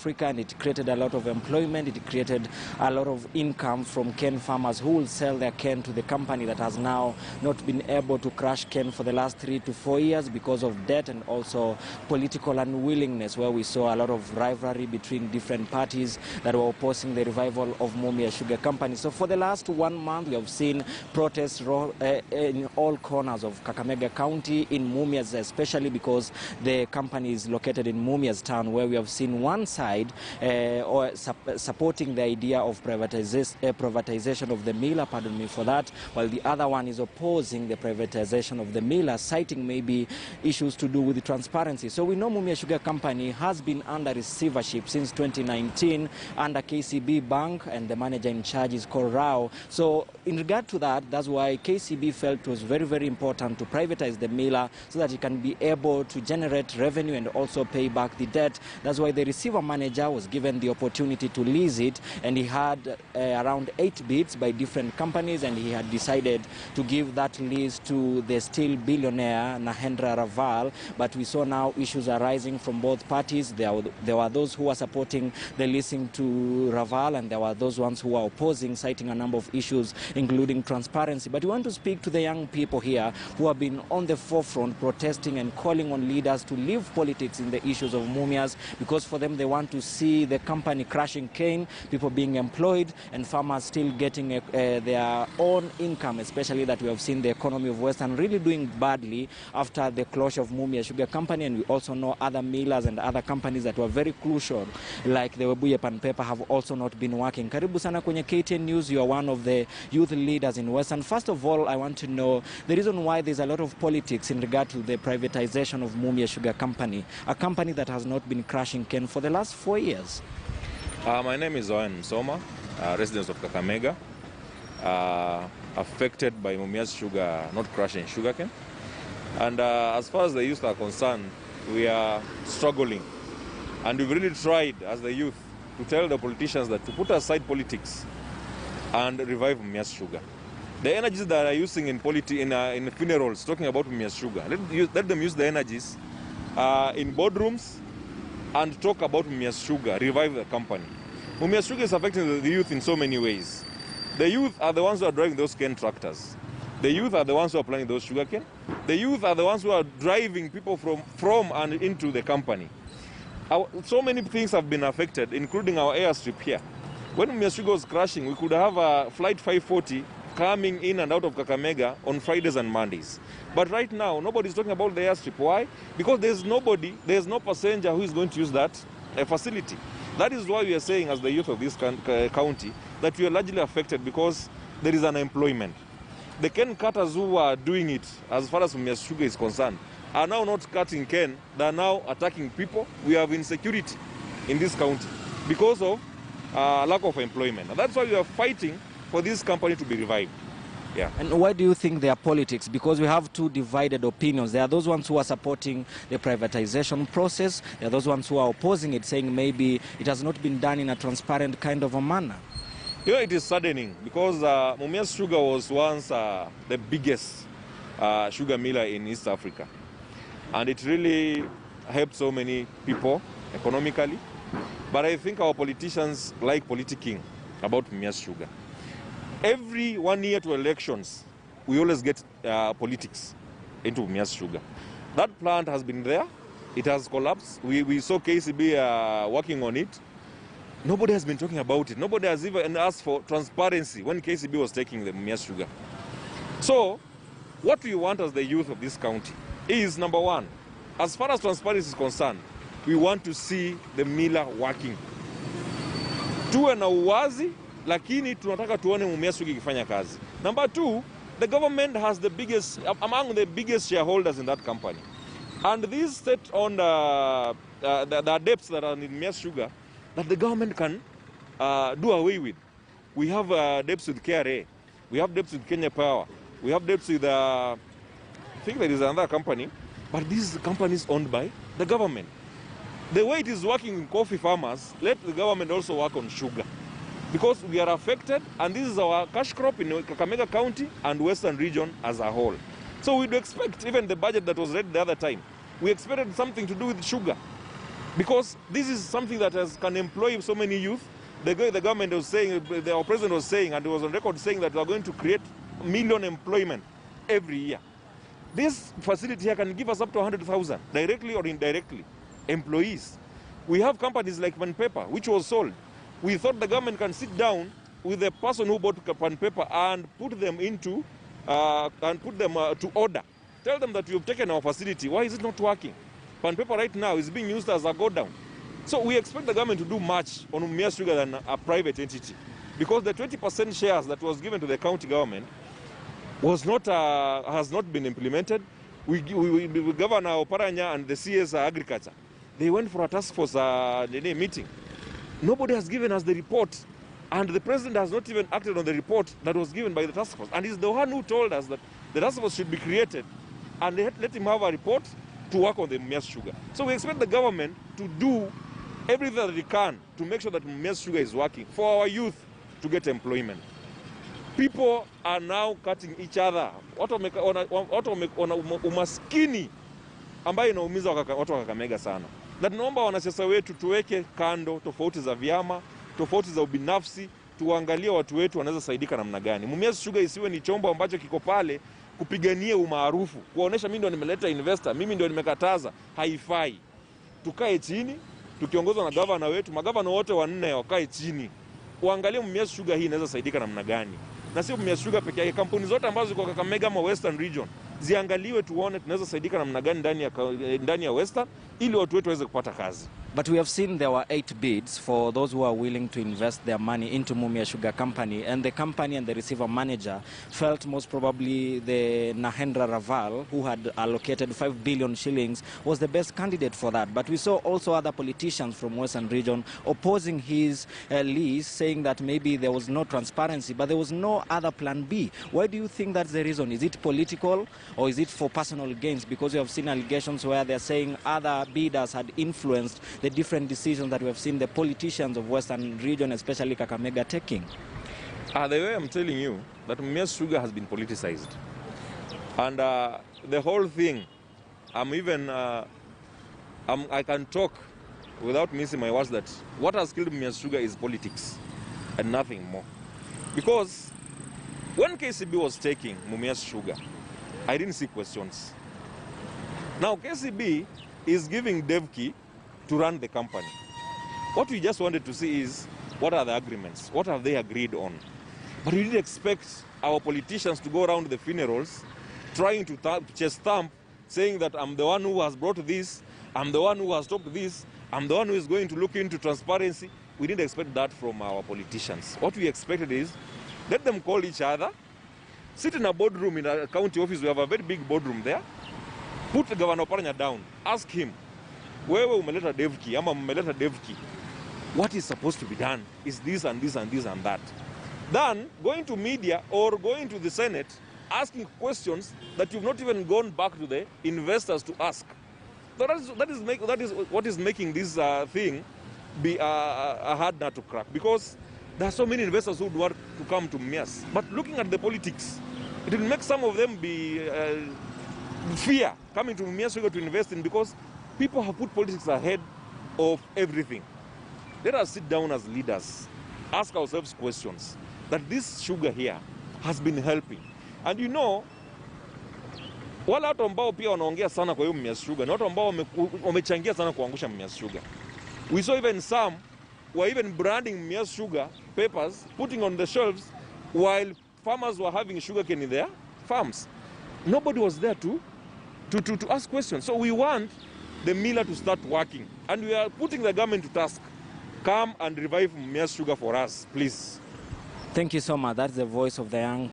Africa, and it created a lot of employment. It created a lot of income from cane farmers who will sell their cane to the company that has now not been able to crush cane for the last 3 to 4 years because of debt and also political unwillingness, where we saw a lot of rivalry between different parties that were opposing the revival of Mumias Sugar Company. So for the last 1 month, we have seen protests in all corners of Kakamega County, in Mumias especially, because the company is located in Mumias town, where we have seen one side supporting the idea of privatization of the miller, pardon me for that, while the other one is opposing the privatization of the miller, citing maybe issues to do with the transparency. So we know Mumias Sugar Company has been under receivership since 2019 under KCB Bank, and the manager in charge is called Rao. So in regard to that, that's why KCB felt it was very, very important to privatize the miller so that it can be able to generate revenue and also pay back the debt. That's why the receiver manager was given the opportunity to lease it, and he had around 8 bids by different companies, and he had decided to give that lease to the still billionaire Nahendra Raval. But we saw now issues arising from both parties. There were those who were supporting the leasing to Raval, and there were those ones who were opposing, citing a number of issues, including transparency. But we want to speak to the young people here who have been on the forefront protesting and calling on leaders to leave politics in the issues of Mumias, because for them they want to see the company crushing cane, people being employed, and farmers still getting their own income, especially that we have seen the economy of Western really doing badly after the closure of Mumias Sugar Company. And we also know other millers and other companies that were very crucial, like the Webuye Pan Paper, have also not been working. Karibu sana kwenye KTN News. You are one of the youth leaders in Western. First of all, I want to know the reason why there's a lot of politics in regard to the privatization of Mumias Sugar Company, a company that has not been crushing cane for the last 4 years. My name is Owen Msoma, resident of Kakamega, affected by Mumias Sugar not crushing sugarcane. And as far as the youth are concerned, we are struggling. And we've really tried as the youth to tell the politicians that to put aside politics and revive Mumias Sugar. The energies that are using in funerals, talking about Mumias Sugar, let them use the energies in boardrooms and talk about Mumias Sugar, revive the company. Mumias Sugar is affecting the youth in so many ways. The youth are the ones who are driving those cane tractors. The youth are the ones who are planting those sugarcane. The youth are the ones who are driving people from and into the company. So many things have been affected, including our airstrip here. When Mumias Sugar was crashing, we could have a flight 540 coming in and out of Kakamega on Fridays and Mondays. But right now, nobody's talking about the airstrip. Why? Because there's no passenger who is going to use that facility. That is why we are saying, as the youth of this county, that we are largely affected because there is unemployment. The cane cutters who are doing it, as far as Mumias Sugar is concerned, are now not cutting cane, they are now attacking people. We have insecurity in this county because of lack of employment. And that's why we are fighting for this company to be revived. Yeah. And why do you think there are politics? Because we have two divided opinions. There are those ones who are supporting the privatization process. There are those ones who are opposing it, saying maybe it has not been done in a transparent kind of a manner. You know, it is saddening because Mumias Sugar was once the biggest sugar miller in East Africa. And it really helped so many people economically. But I think our politicians like politicking about Mumias Sugar. Every 1 year to elections, we always get politics into Mumias Sugar. That plant has been there. It has collapsed. We saw KCB working on it. Nobody has been talking about it. Nobody has even asked for transparency when KCB was taking the Mumias Sugar. So, what we want as the youth of this county is, number one, as far as transparency is concerned, we want to see the miller working. Tuwe na uwazi, lakini tunataka tuone Mumias Sugar ikifanya kazi. Number two, the government has among the biggest shareholders in that company. And these state on the debts that are in Mumias Sugar that the government can do away with. We have debts with KRA. We have debts with Kenya Power. We have debts with, I think there is another company, but this company is owned by the government. The way it is working in coffee farmers, let the government also work on sugar. Because we are affected, and this is our cash crop in Kakamega County and Western region as a whole. So we'd expect, even the budget that was read the other time, we expected something to do with sugar. Because this is something that can employ so many youth. The government was saying, our president was saying, and it was on record saying that we are going to create 1 million employment every year. This facility here can give us up to 100,000, directly or indirectly, employees. We have companies like Pen Paper, which was sold. We thought the government can sit down with the person who bought Pen Paper and put them into, to order. Tell them that you've taken our facility. Why is it not working? Pen Paper right now is being used as a go-down. So we expect the government to do much on Mumias Sugar than a private entity, because the 20% shares that was given to the county government was not, has not been implemented. Governor Oparanya and the CS Agriculture, they went for a task force meeting. Nobody has given us the report, and the president has not even acted on the report that was given by the task force. And he's the one who told us that the task force should be created, and they let him have a report to work on the Mumias Sugar. So we expect the government to do everything that they can to make sure that Mumias Sugar is working for our youth to get employment. People are now cutting each other. Watu wana umaskini ambayo inaumiza watu wa Kakamega sana. Na tunaomba wanasiasa wetu tuweke kando tofauti za vyama, tofauti za ubinafsi, tuangalie watu wetu wanaweza saidika namna gani. Mumias Sugar isiwe ni chombo ambacho kiko pale kupigania umaarufu, kuonesha mimi ndio nimeleta investor, mimi ndio nimekataza. Haifai. Tukae chini, tukiongozwa na gavana wetu, magavana wote wanne wakae chini, uangalie Mumias Sugar hii inaweza saidika namna gani. Na sio Mumias Sugar pekee yake, kampuni zote ambazo ziko Kakamega ama Western Region ziangaliwe, tuone tunaweza saidika namna gani ndani ya Western, ili watu wetu waweze kupata kazi. But we have seen there were 8 bids for those who are willing to invest their money into Mumias Sugar Company, and the company and the receiver manager felt most probably the Nahendra Raval, who had allocated 5 billion shillings, was the best candidate for that. But we saw also other politicians from Western Region opposing his lease, saying that maybe there was no transparency, but there was no other plan B. Why do you think that's the reason? Is it political, or is it for personal gains? Because we have seen allegations where they're saying other bidders had influenced the different decisions that we have seen the politicians of Western Region, especially Kakamega, taking. The way I'm telling you, that Mumias Sugar has been politicized. And the whole thing, I can talk without missing my words that what has killed Mumias Sugar is politics and nothing more. Because when KCB was taking Mumias Sugar, I didn't see questions. Now KCB is giving Devki to run the company. What we just wanted to see is, what are the agreements? What have they agreed on? But we didn't expect our politicians to go around the funerals trying to chest thump, saying that I'm the one who has brought this, I'm the one who has stopped this, I'm the one who is going to look into transparency. We didn't expect that from our politicians. What we expected is, let them call each other, sit in a boardroom in a county office. We have a very big boardroom there. Put Governor Oparanya down, ask him, wewe umeleta Devki ama umeleta Devki, what is supposed to be done is this and this and this and that. Then going to media or going to the Senate asking questions that you've not even gone back to the investors to ask. So that is what is making this thing be a hard nut to crack, because there are so many investors who would want to come to Mumias. But looking at the politics, it will make some of them be fear coming to Mumias Sugar to invest in, because people have put politics ahead of everything. Let us sit down as leaders, ask ourselves questions, that this sugar here has been helping. And you know, wala watu ambao pia wanaongea sana kwa hiyo Mumias Sugar, na watu ambao wamechangia sana kuangusha Mumias Sugar. We saw even some were even branding Mumias Sugar papers, putting on the shelves, while farmers were having sugarcane in their farms. Nobody was there to ask questions. So we want the miller to start working, and we are putting the government to task. Come and revive Mumias Sugar for us, please. Thank you so much. That's the voice of the young